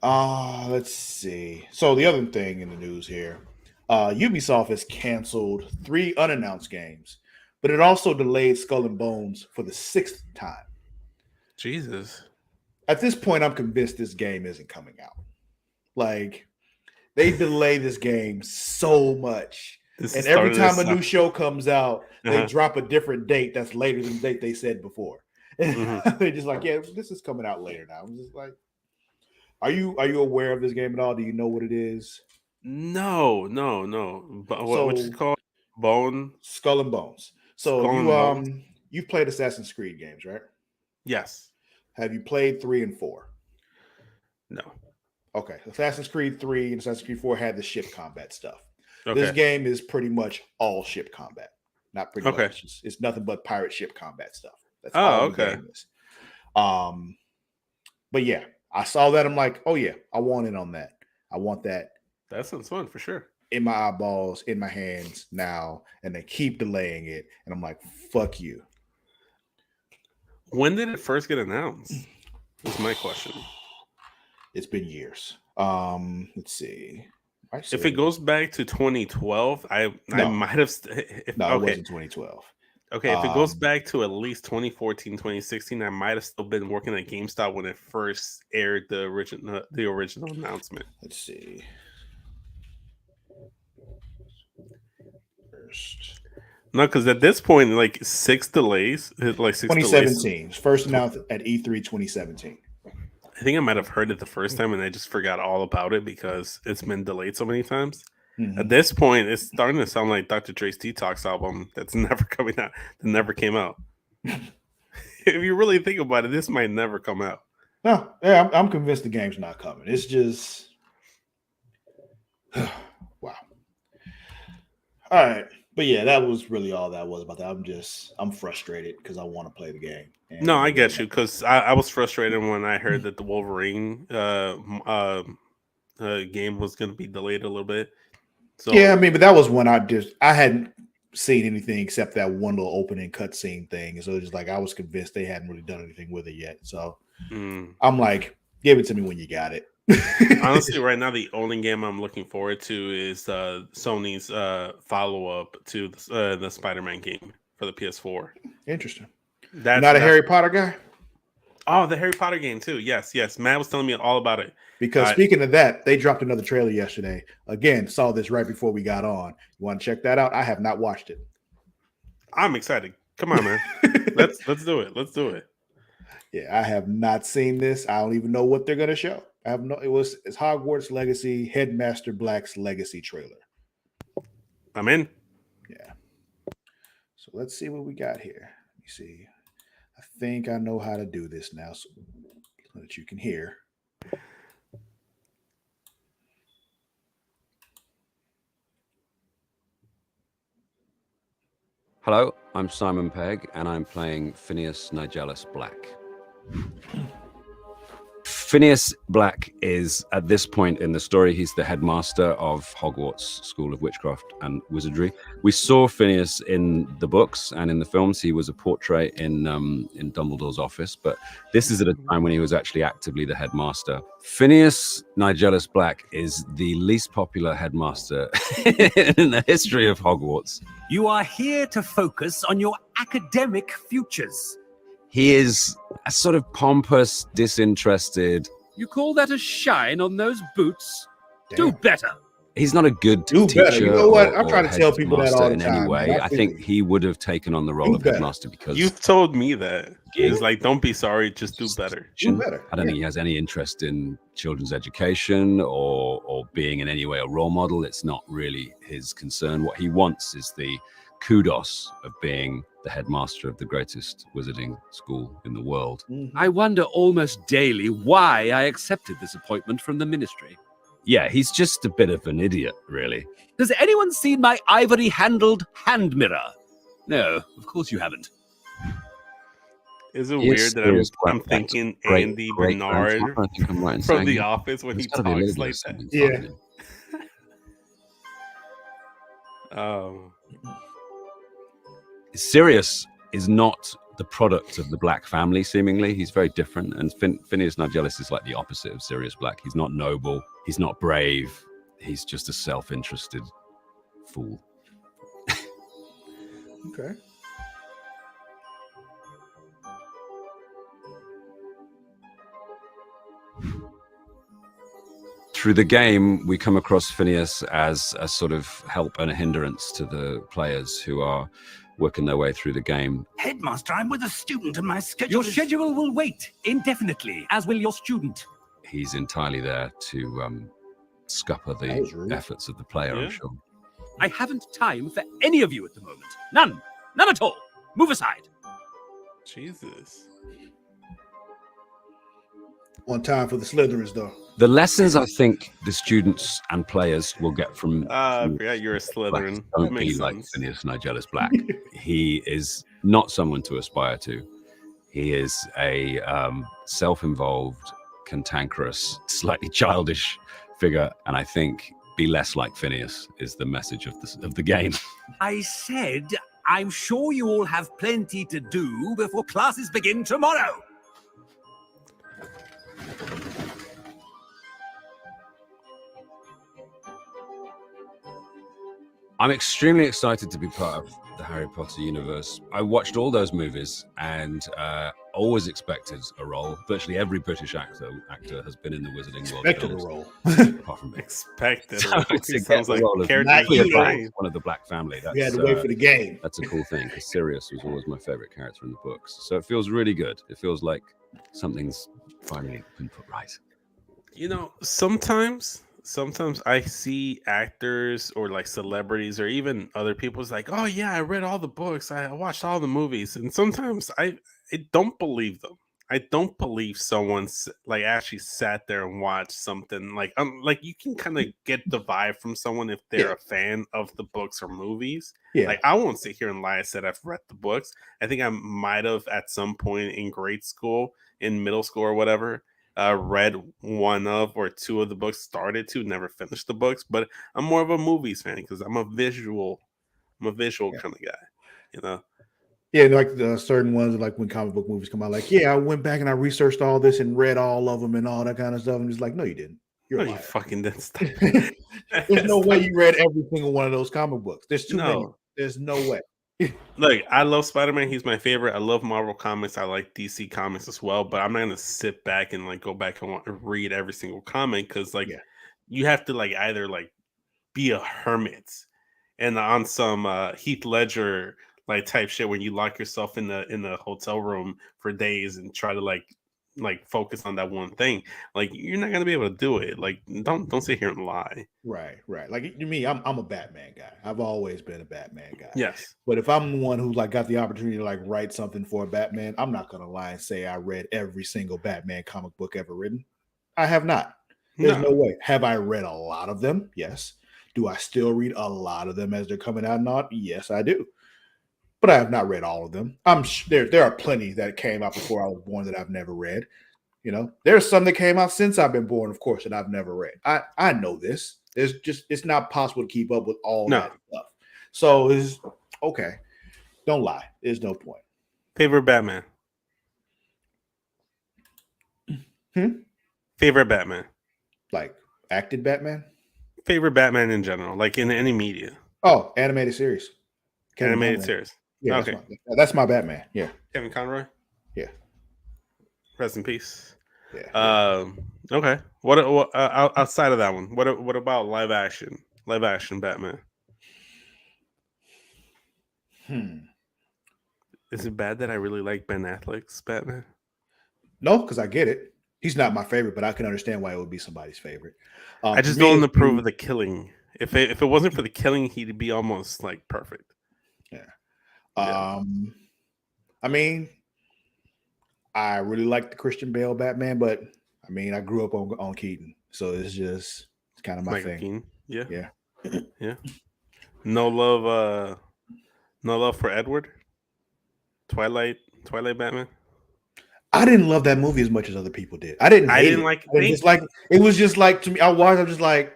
Let's see. So the other thing in the news here, Ubisoft has canceled 3 unannounced games, but it also delayed Skull and Bones for the 6th time. Jesus. At this point, I'm convinced this game isn't coming out. Like, they delay this game so much. And every time a new show comes out, they drop a different date that's later than the date they said before. They're just like, yeah, this is coming out later now. I'm just like, are you aware of this game at all? Do you know what it is? No. But what's it called? Skull and Bones. So you've played Assassin's Creed games, right? Yes. Have you played 3 and 4? No. Okay. Assassin's Creed 3 and Assassin's Creed 4 had the ship combat stuff. Okay. This game is pretty much all ship combat. Not pretty much. It's nothing but pirate ship combat stuff. That's all the game is. But yeah, I saw that. I'm like, oh yeah, I want in on that. I want that. That sounds fun for sure. In my eyeballs, in my hands now, and they keep delaying it. And I'm like, fuck you. When did it first get announced? That's my question. It's been years. Let's see. If it goes back to 2012, I might have. It wasn't 2012. Okay, if it goes back to at least 2014, 2016, I might have still been working at GameStop when it first aired the original announcement. Let's see. No, because at this point, like 6 delays, like 6 2017. Delays. First announced at E3 2017. I think I might have heard it the first time and I just forgot all about it because it's been delayed so many times. At this point, it's starting to sound like Dr. Dre's Detox album that's never coming out, that never came out. If you really think about it, this might never come out. No, yeah, I'm convinced the game's not coming. It's just wow. All right. But yeah, that was really all that was about that. I'm frustrated because I want to play the game. No, I get you because I was frustrated when I heard that the Wolverine game was going to be delayed a little bit. So yeah, I mean, but that was when I hadn't seen anything except that one little opening cutscene thing, and so it was like I was convinced they hadn't really done anything with it yet. So I'm like, give it to me when you got it. Honestly, right now the only game I'm looking forward to is Sony's follow-up to the Spider-Man game for the PS4. Interesting. You're not a Harry Potter guy? Oh, the Harry Potter game too. Yes. Matt was telling me all about it. Because speaking of that, they dropped another trailer yesterday. Again, saw this right before we got on. You want to check that out? I have not watched it. I'm excited. Come on, man. Let's do it. Let's do it. Yeah, I have not seen this. I don't even know what they're gonna show. It's Hogwarts Legacy, Headmaster Black's Legacy trailer. I'm in. Yeah. So let's see what we got here. Let me see. I think I know how to do this now. So so that you can hear. Hello, I'm Simon Pegg, and I'm playing Phineas Nigellus Black. Phineas Black is, at this point in the story, he's the headmaster of Hogwarts School of Witchcraft and Wizardry. We saw Phineas in the books and in the films. He was a portrait in Dumbledore's office, but this is at a time when he was actually actively the headmaster. Phineas Nigellus Black is the least popular headmaster in the history of Hogwarts. You are here to focus on your academic futures. He is a sort of pompous, disinterested. You call that a shine on those boots? Damn. Do better. He's not a good Do teacher. better. You know what? I'm or trying to tell people that headmaster all the in time, any way. man. I think he would have taken on the role of headmaster because You've told me that. It's like, don't be sorry, just do better. Do better. I don't think he has any interest in children's education or being in any way a role model. It's not really his concern. What he wants is the kudos of being the headmaster of the greatest wizarding school in the world. I wonder almost daily why I accepted this appointment from the ministry. Yeah, he's just a bit of an idiot, really. Has anyone seen my ivory-handled hand mirror? No, of course you haven't. Is it Yes, weird that there is I'm thinking Andy Bernard I think I'm right in from saying The that. Office when he There's gotta be a talks little like bit of that? something funny. Oh, Sirius is not the product of the Black family, seemingly. He's very different. And Phineas Nigellus is like the opposite of Sirius Black. He's not noble. He's not brave. He's just a self-interested fool. Okay. Through the game, we come across Phineas as a sort of help and a hindrance to the players who are working their way through the game. Headmaster, I'm with a student and my schedule Your schedule will wait indefinitely, as will your student. He's entirely there to scupper the efforts of the player, I'm sure. I haven't time for any of you at the moment. None. None at all. Move aside. Jesus. One time for the Slytherins, though. The lessons I think the students and players will get from I forgot you're a Slytherin. don't Makes be like sense. Phineas Nigellus Black. He is not someone to aspire to. He is a self-involved, cantankerous, slightly childish figure, and I think be less like Phineas is the message of the game. I said, I'm sure you all have plenty to do before classes begin tomorrow. I'm extremely excited to be part of the Harry Potter universe. I watched all those movies and always expected a role. Virtually every British actor has been in the Wizarding World. Expected a films, role. apart from me. Expected. So It to sounds get the like role of character design. one of the Black family. That's, We had to wait for the game. That's a cool thing because Sirius was always my favorite character in the books. So it feels really good. It feels like something's finally been put right. You know, sometimes I see actors or like celebrities or even other people's like, oh yeah, I read all the books, I watched all the movies, and sometimes I don't believe them. I don't believe someone's like actually sat there and watched something like you can kind of get the vibe from someone if they're a fan of the books or movies. Yeah. Like I won't sit here and lie. I said I've read the books. I think I might have at some point in grade school, in middle school or whatever, read one of or two of the books, started to, never finished the books, but I'm more of a movies fan because I'm a visual kind of guy, you know. Yeah, like the certain ones, like when comic book movies come out, like, yeah, I went back and I researched all this and read all of them and all that kind of stuff. I'm just like, no, you didn't. You're You fucking didn't. Stop. There's no way you read every single one of those comic books. There's too many. There's no way. Look, I love Spider-Man. He's my favorite. I love Marvel comics. I like DC comics as well. But I'm not gonna sit back and like go back and read every single comic because you have to like either like be a hermit and on some Heath Ledger like type shit when you lock yourself in the hotel room for days and try to like like focus on that one thing. Like you're not gonna be able to do it. Like don't sit here and lie. Right. Like me, I'm a Batman guy. I've always been a Batman guy. Yes. But if I'm the one who like got the opportunity to like write something for Batman, I'm not gonna lie and say I read every single Batman comic book ever written. I have not. There's no way. Have I read a lot of them? Yes. Do I still read a lot of them as they're coming out? Not. Yes, I do. But I have not read all of them. I'm there are plenty that came out before I was born that I've never read. You know, there's some that came out since I've been born, of course, that I've never read. I know this. It's not possible to keep up with all that stuff. So it's okay. Don't lie. There's no point. Favorite Batman? Favorite Batman? Like acted Batman? Favorite Batman in general, like in any media? Oh, animated series. Animated series. Yeah, okay. That's my Batman. Yeah. Kevin Conroy? Yeah. Rest in peace. Yeah. Okay. What outside of that one? What about live action? Live action Batman. Is it bad that I really like Ben Affleck's Batman? No, because I get it. He's not my favorite, but I can understand why it would be somebody's favorite. I just don't approve of the killing. If it wasn't for the killing, he'd be almost like perfect. Yeah. I mean, I really like the Christian Bale Batman, but I mean, I grew up on Keaton, so it's kind of my Michael thing. Keaton. Yeah. Yeah. Yeah. No love for Edward. Twilight Batman. I didn't love that movie as much as other people did. I didn't like it. It was just like to me. I'm just like,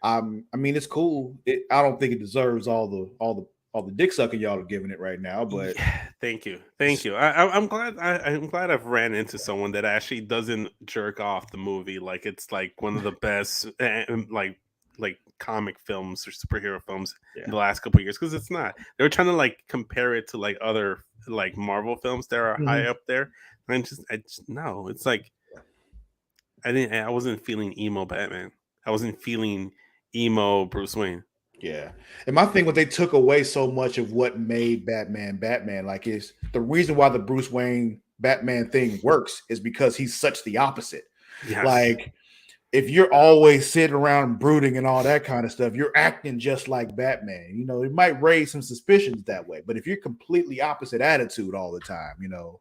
I mean, it's cool. I don't think it deserves all the dick sucking y'all are giving it right now. But thank you. I'm glad. I'm glad I've ran into someone that actually doesn't jerk off the movie like it's like one of the best like comic films or superhero films in the last couple of years, because it's not. They were trying to like compare it to like other like Marvel films that are high up there, and I just no. It's like I wasn't feeling emo Batman. I wasn't feeling emo Bruce Wayne. Yeah. And my thing was they took away so much of what made Batman Batman. Like, is the reason why the Bruce Wayne Batman thing works is because he's such the opposite. Yes. Like, if you're always sitting around brooding and all that kind of stuff, you're acting just like Batman. You know, it might raise some suspicions that way. But if you're completely opposite attitude all the time, you know,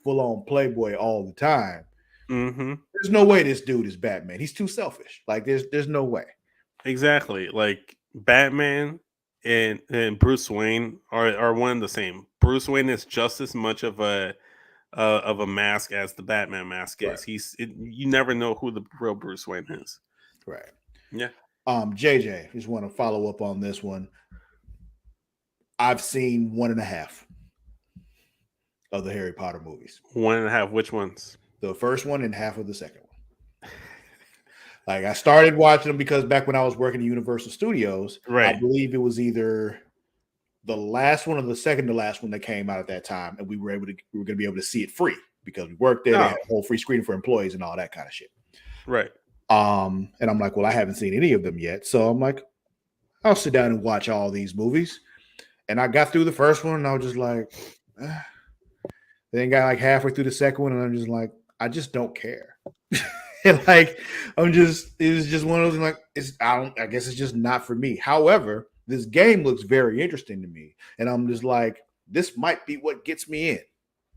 full on playboy all the time, there's no way this dude is Batman. He's too selfish. Like, there's no way. Exactly. Like Batman and Bruce Wayne are one and the same. Bruce Wayne is just as much of a mask as the Batman mask is. You never know who the real Bruce Wayne is. Right. Yeah. JJ, just want to follow up on this one. I've seen 1.5 of the Harry Potter movies. 1.5. Which ones? The first one and half of the second one. Like, I started watching them because back when I was working at Universal Studios, I believe it was either the last one or the second to last one that came out at that time, and we were going to be able to see it free because we worked there. They had a whole free screening for employees and all that kind of shit. Right. And I'm like, well, I haven't seen any of them yet, so I'm like, I'll sit down and watch all these movies. And I got through the first one, and I was just like, then got like halfway through the second one, and I'm just like, I just don't care. And like, it was just one of those like, I guess it's just not for me. However, this game looks very interesting to me, and I'm just like, this might be what gets me in.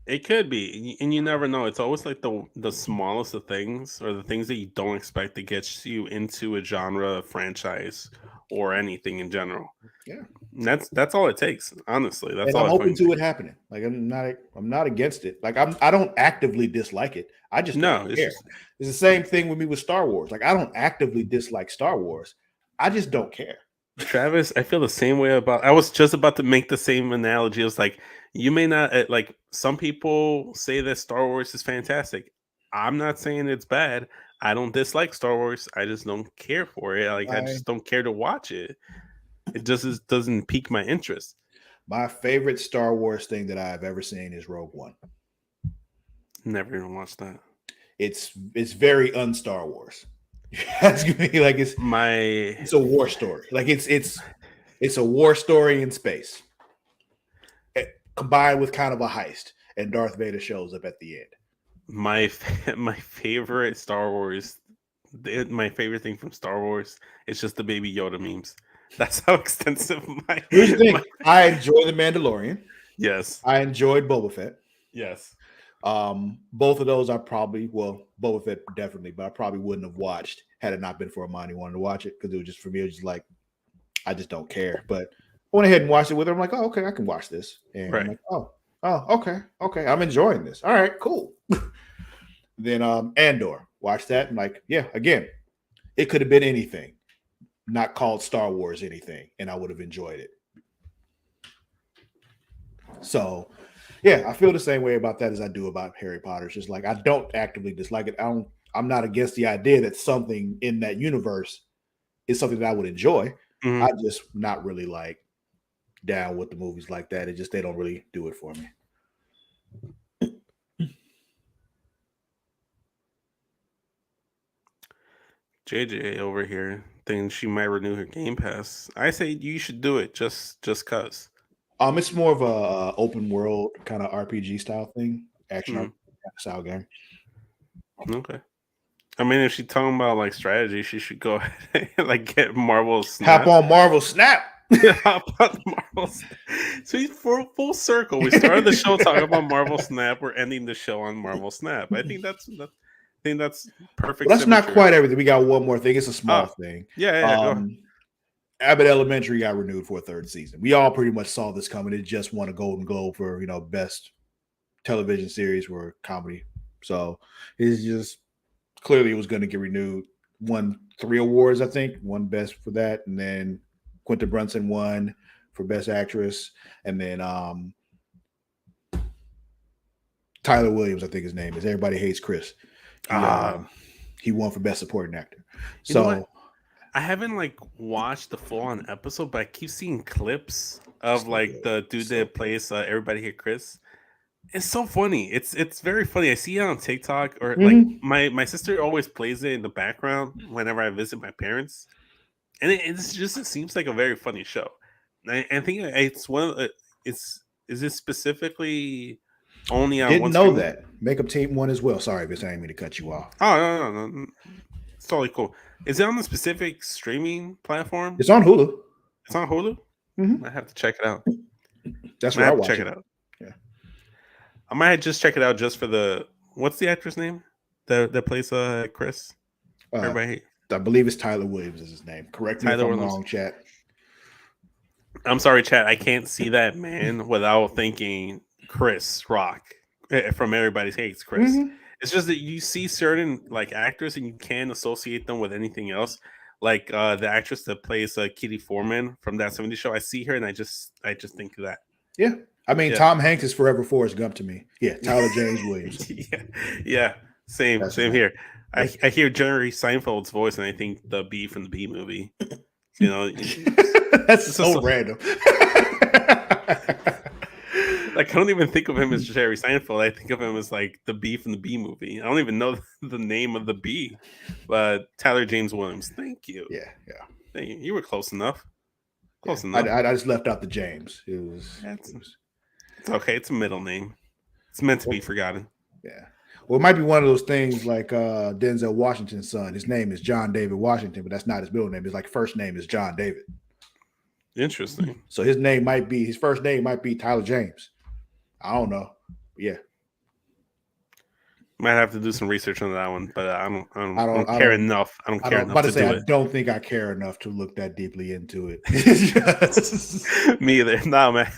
It could be, and you never know. It's always like the smallest of things, or the things that you don't expect that gets you into a genre, franchise, or anything in general. Yeah, and that's all it takes. Honestly, that's all. I'm open to it happening. Like, I'm not against it. Like, I don't actively dislike it. I just don't care. It's the same thing with me with Star Wars. Like, I don't actively dislike Star Wars. I just don't care. Travis, I feel the same way about. I was just about to make the same analogy. It was like, you may not like. Some people say that Star Wars is fantastic. I'm not saying it's bad. I don't dislike Star Wars. I just don't care for it. Like, I just don't care to watch it. It just doesn't pique my interest. My favorite Star Wars thing that I've ever seen is Rogue One. Never even watched that. It's very un-Star Wars. That's gonna be like it's a war story. Like it's a war story in space, combined with kind of a heist, and Darth Vader shows up at the end. My favorite Star Wars, my favorite thing from Star Wars is just the Baby Yoda memes. That's how extensive my. Here's the thing. my- I enjoy The Mandalorian. yes. I enjoyed Boba Fett. Yes. Both of those I probably, well, Boba Fett definitely, but I probably wouldn't have watched had it not been for Amani wanting to watch it, because it was just, for me, it was just like, I just don't care. But I went ahead and watched it with her. I'm like, oh, okay, I can watch this. And Right. I'm like, oh, okay, I'm enjoying this. All right, cool. Then Andor, watch that. And like, yeah, again, it could have been anything, not called Star Wars anything, and I would have enjoyed it. So yeah, I feel the same way about that as I do about Harry Potter. It's just like, I don't actively dislike it. I'm not against the idea that something in that universe is something that I would enjoy. Mhm. I just not really like down with the movies like that. It just, they don't really do it for me. JJ over here thinking she might renew her Game Pass. I say you should do it just cause. It's more of a open world kind of RPG style thing, action RPG style game. Okay. I mean, if she's talking about like strategy, she should go ahead and like get Marvel Snap. Hop on Marvel Snap. Hop on Marvel Snap. So for full circle, we started the show talking about Marvel Snap. We're ending the show on Marvel Snap. I think that's perfect. Well, that's not quite everything. We got one more thing. It's a small thing. Yeah. Go ahead. Abbott Elementary got renewed for a third season. We all pretty much saw this coming. It just won a Golden Globe for, best television series for comedy. So it's just clearly it was going to get renewed. Won 3 awards, I think. Won best for that, and then Quinta Brunson won for best actress, and then Tyler Williams, I think his name is. Everybody Hates Chris. He won for best supporting actor. So I haven't like watched the full on episode, but I keep seeing clips of like the dude that plays Everybody Hate Chris. It's so funny. It's very funny. I see it on TikTok, or like my sister always plays it in the background whenever I visit my parents, and it seems like a very funny show. I think it's one of the, is it specifically only on? Didn't know that. Makeup Team won as well. Sorry, Vince, I didn't mean to cut you off. Oh no. It's totally cool. Is it on a specific streaming platform? It's on Hulu. It's on Hulu? Mm-hmm. I have to check it out. That's where I watch check it out. Yeah. I might just check it out just for the, what's the actress name that plays Chris? Everybody. I believe it's Tyler Williams is his name. Correct me if I'm wrong, chat. I'm sorry, chat. I can't see that man without thinking Chris Rock from Everybody Hates Chris. Mm-hmm. It's just that you see certain like actors and you can't associate them with anything else. Like the actress that plays Kitty Foreman from That 70s Show. I see her and I just think of that. Yeah. I mean, Tom Hanks is forever Forrest Gump to me. Yeah. Tyler James Williams. Yeah. Same here. I hear Jerry Seinfeld's voice and I think the Bee from the Bee movie. That's so random. Like, I don't even think of him as Jerry Seinfeld. I think of him as like the Bee from the Bee movie. I don't even know the name of the bee, but Tyler James Williams. Thank you. Yeah. Thank you. You were close enough. Close enough. I just left out the James. It's okay. It's a middle name. It's meant to be forgotten. Yeah. Well, it might be one of those things like Denzel Washington's son. His name is John David Washington, but that's not his middle name. His first name is John David. Interesting. So his first name might be Tyler James. I don't know. Yeah. Might have to do some research on that one, but I don't care enough. I don't care enough to do it. I don't think I care enough to look that deeply into it. Me either. No, man.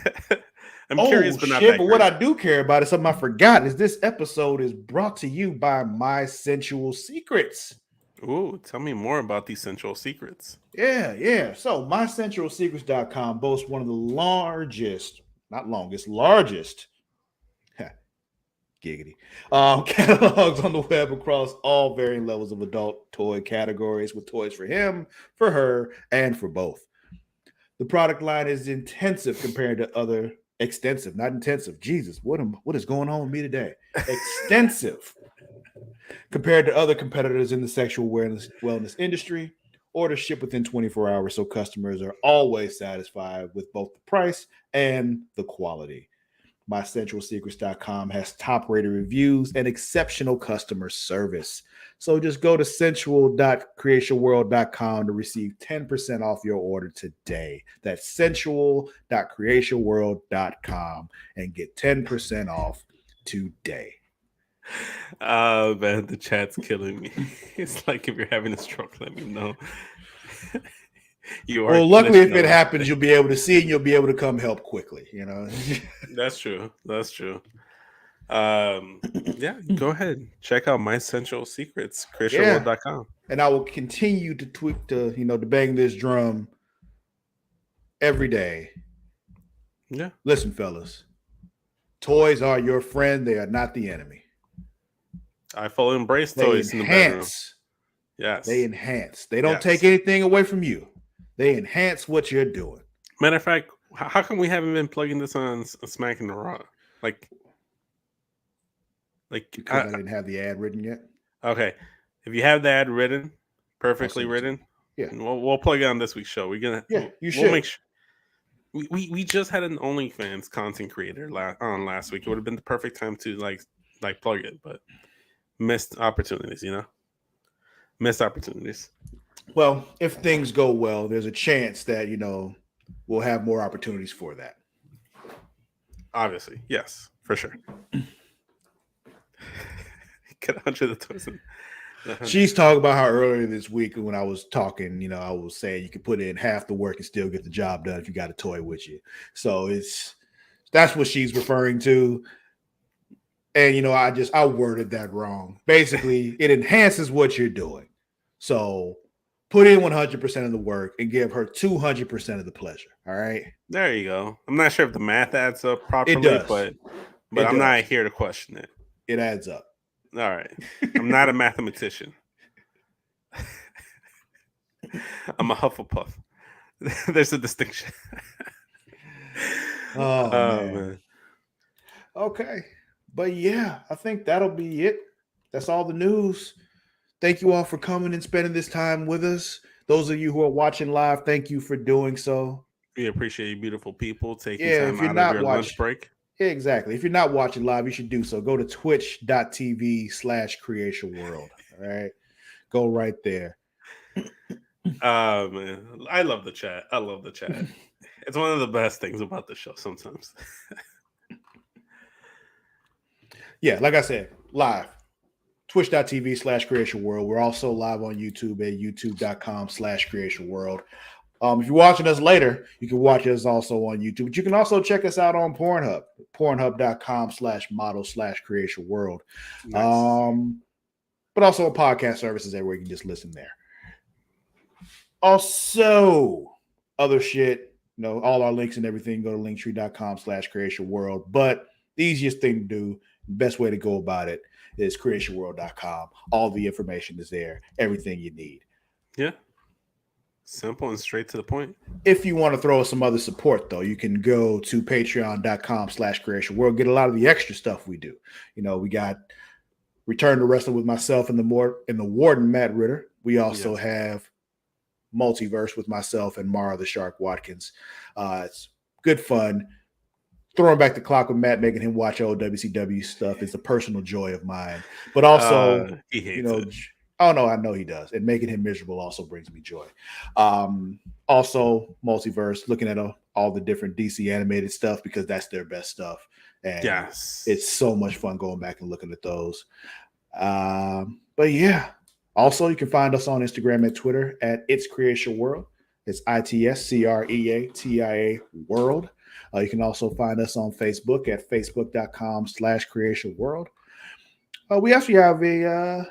I'm curious, but not that but what I do care about is something I forgot. Is this episode is brought to you by My Sensual Secrets. Ooh, tell me more about these sensual secrets. Yeah. So mysensualsecrets.com boasts one of the largest giggity catalogs on the web across all varying levels of adult toy categories, with toys for him, for her, and for both. The product line is extensive compared to other extensive, not intensive. Jesus, what is going on with me today? Extensive compared to other competitors in the sexual wellness industry. Orders ship within 24 hours, so customers are always satisfied with both the price and the quality. MyCentralSecrets.com has top-rated reviews and exceptional customer service. So just go to sensual.creationworld.com to receive 10% off your order today. That's sensual.creationworld.com and get 10% off today. Oh man, the chat's killing me. It's like if you're having a stroke, let me know. You are. Well, luckily, if it happens, you'll be able to see it and you'll be able to come help quickly. You know. That's true. That's true. Yeah, go ahead. Check out My Central Secrets, CreatiaWorld.com. And I will continue to tweak to bang this drum every day. Yeah. Listen, fellas. Toys are your friend. They are not the enemy. I fully embrace toys in the bedroom. Yes. They enhance. They don't take anything away from you. They enhance what you're doing. Matter of fact, how come we haven't been plugging this on Smack and the Raw? Like because I didn't have the ad written yet. Okay, if you have the ad written, perfectly written, we'll plug it on this week's show. We're gonna, you should. We'll make sure. We just had an OnlyFans content creator on last week. It would have been the perfect time to like plug it, but missed opportunities. Missed opportunities. Well, if things go well, there's a chance that we'll have more opportunities for that. Obviously, yes, for sure. Get 100 of toys. She's talking about how earlier this week when I was talking, I was saying you could put in half the work and still get the job done if you got a toy with you. So that's what she's referring to. And I worded that wrong. Basically, it enhances what you're doing. So put in 100% of the work and give her 200% of the pleasure. All right. There you go. I'm not sure if the math adds up properly, it does. but I'm not here to question it. It adds up. All right. I'm not a mathematician. I'm a Hufflepuff. There's a distinction. Oh, man. Okay. But yeah, I think that'll be it. That's all the news. Thank you all for coming and spending this time with us. Those of you who are watching live, thank you for doing so. We appreciate you, beautiful people, taking time out of your lunch break. Yeah, exactly. If you're not watching live, you should do so. Go to twitch.tv/CreatiaWorld. All right. Go right there. Oh, man. I love the chat. It's one of the best things about the show sometimes. Yeah, like I said, live. Twitch.tv/CreatiaWorld. We're also live on YouTube at youtube.com/CreatiaWorld. If you're watching us later, you can watch us also on YouTube. But you can also check us out on Pornhub, pornhub.com/model/CreatiaWorld. Nice. But also on podcast services everywhere. You can just listen there. Also, other shit, all our links and everything, go to linktree.com/CreatiaWorld. But the easiest thing to do, the best way to go about it is creatiaworld.com. All the information is there, everything you need. Yeah. Simple and straight to the point. If you want to throw us some other support, though, you can go to patreon.com/CreatiaWorld. Get a lot of the extra stuff we do. We got Return to Wrestling with myself and the Warden, Matt Ritter. We also have Multiverse with myself and Mara the Shark Watkins. It's good fun. Throwing back the clock with Matt, making him watch old WCW stuff is a personal joy of mine. But also, he hates it. Oh no, I know he does. And making him miserable also brings me joy. Also, Multiverse, looking at all the different DC animated stuff because that's their best stuff. And it's so much fun going back and looking at those. But yeah, also you can find us on Instagram and Twitter at It's Creatia World. It's ITSCREATIA World. You can also find us on Facebook at facebook.com/CreatiaWorld. We actually have a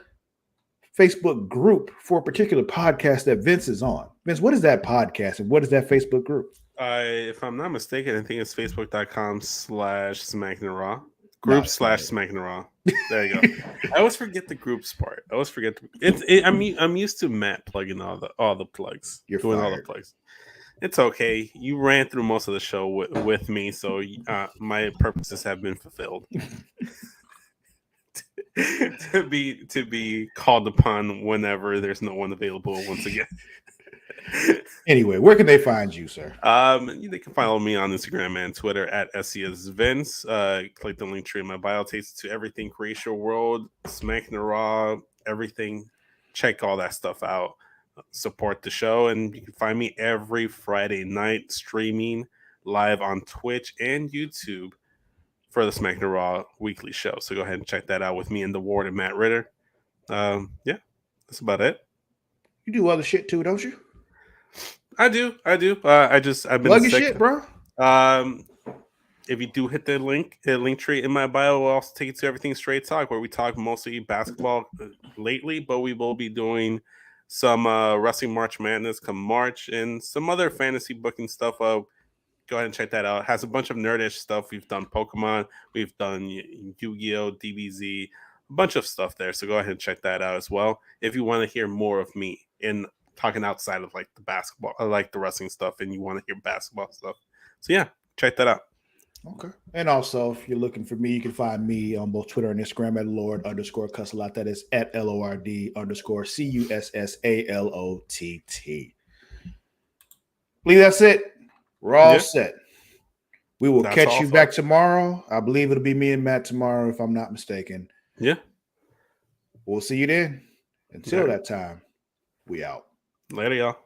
Facebook group for a particular podcast that Vince is on. Vince, what is that podcast and what is that Facebook group? If I'm not mistaken, I think it's facebook.com/SmackDownRaw. Group/SmackDownRaw. There you go. I always forget the groups part. I'm used to Matt plugging all the plugs. You're doing fired. all the plugs. It's okay. You ran through most of the show with me, so my purposes have been fulfilled. to be called upon whenever there's no one available once again. Anyway, where can they find you, sir? They can follow me on Instagram and Twitter at SCSVince. Click the link tree in my bio, takes it to everything Creatia World, Smack the Raw, everything. Check all that stuff out. Support the show, and you can find me every Friday night streaming live on Twitch and YouTube for the Smack the Raw weekly show. So go ahead and check that out with me and the Ward and Matt Ritter. Yeah, that's about it. You do other shit too, don't you? I do. I've been plug your shit, bro. If you do hit the link tree in my bio, we'll also take you to Everything Straight Talk, where we talk mostly basketball lately, but we will be doing some Wrestling March Madness come March and some other fantasy booking stuff. Go ahead and check that out. It has a bunch of nerdish stuff. We've done Pokemon, we've done Yu-Gi-Oh, DBZ, a bunch of stuff there. So go ahead and check that out as well if you want to hear more of me in talking outside of like the basketball, like the wrestling stuff, and you want to hear basketball stuff. So yeah, check that out. Okay. And also, if you're looking for me, you can find me on both Twitter and Instagram at Lord_Cussalott. That is at LORD_CUSSALOTT. Believe that's it. We're all set. We will catch you back tomorrow. I believe it'll be me and Matt tomorrow, if I'm not mistaken. Yeah. We'll see you then. Until that time, we out. Later, y'all.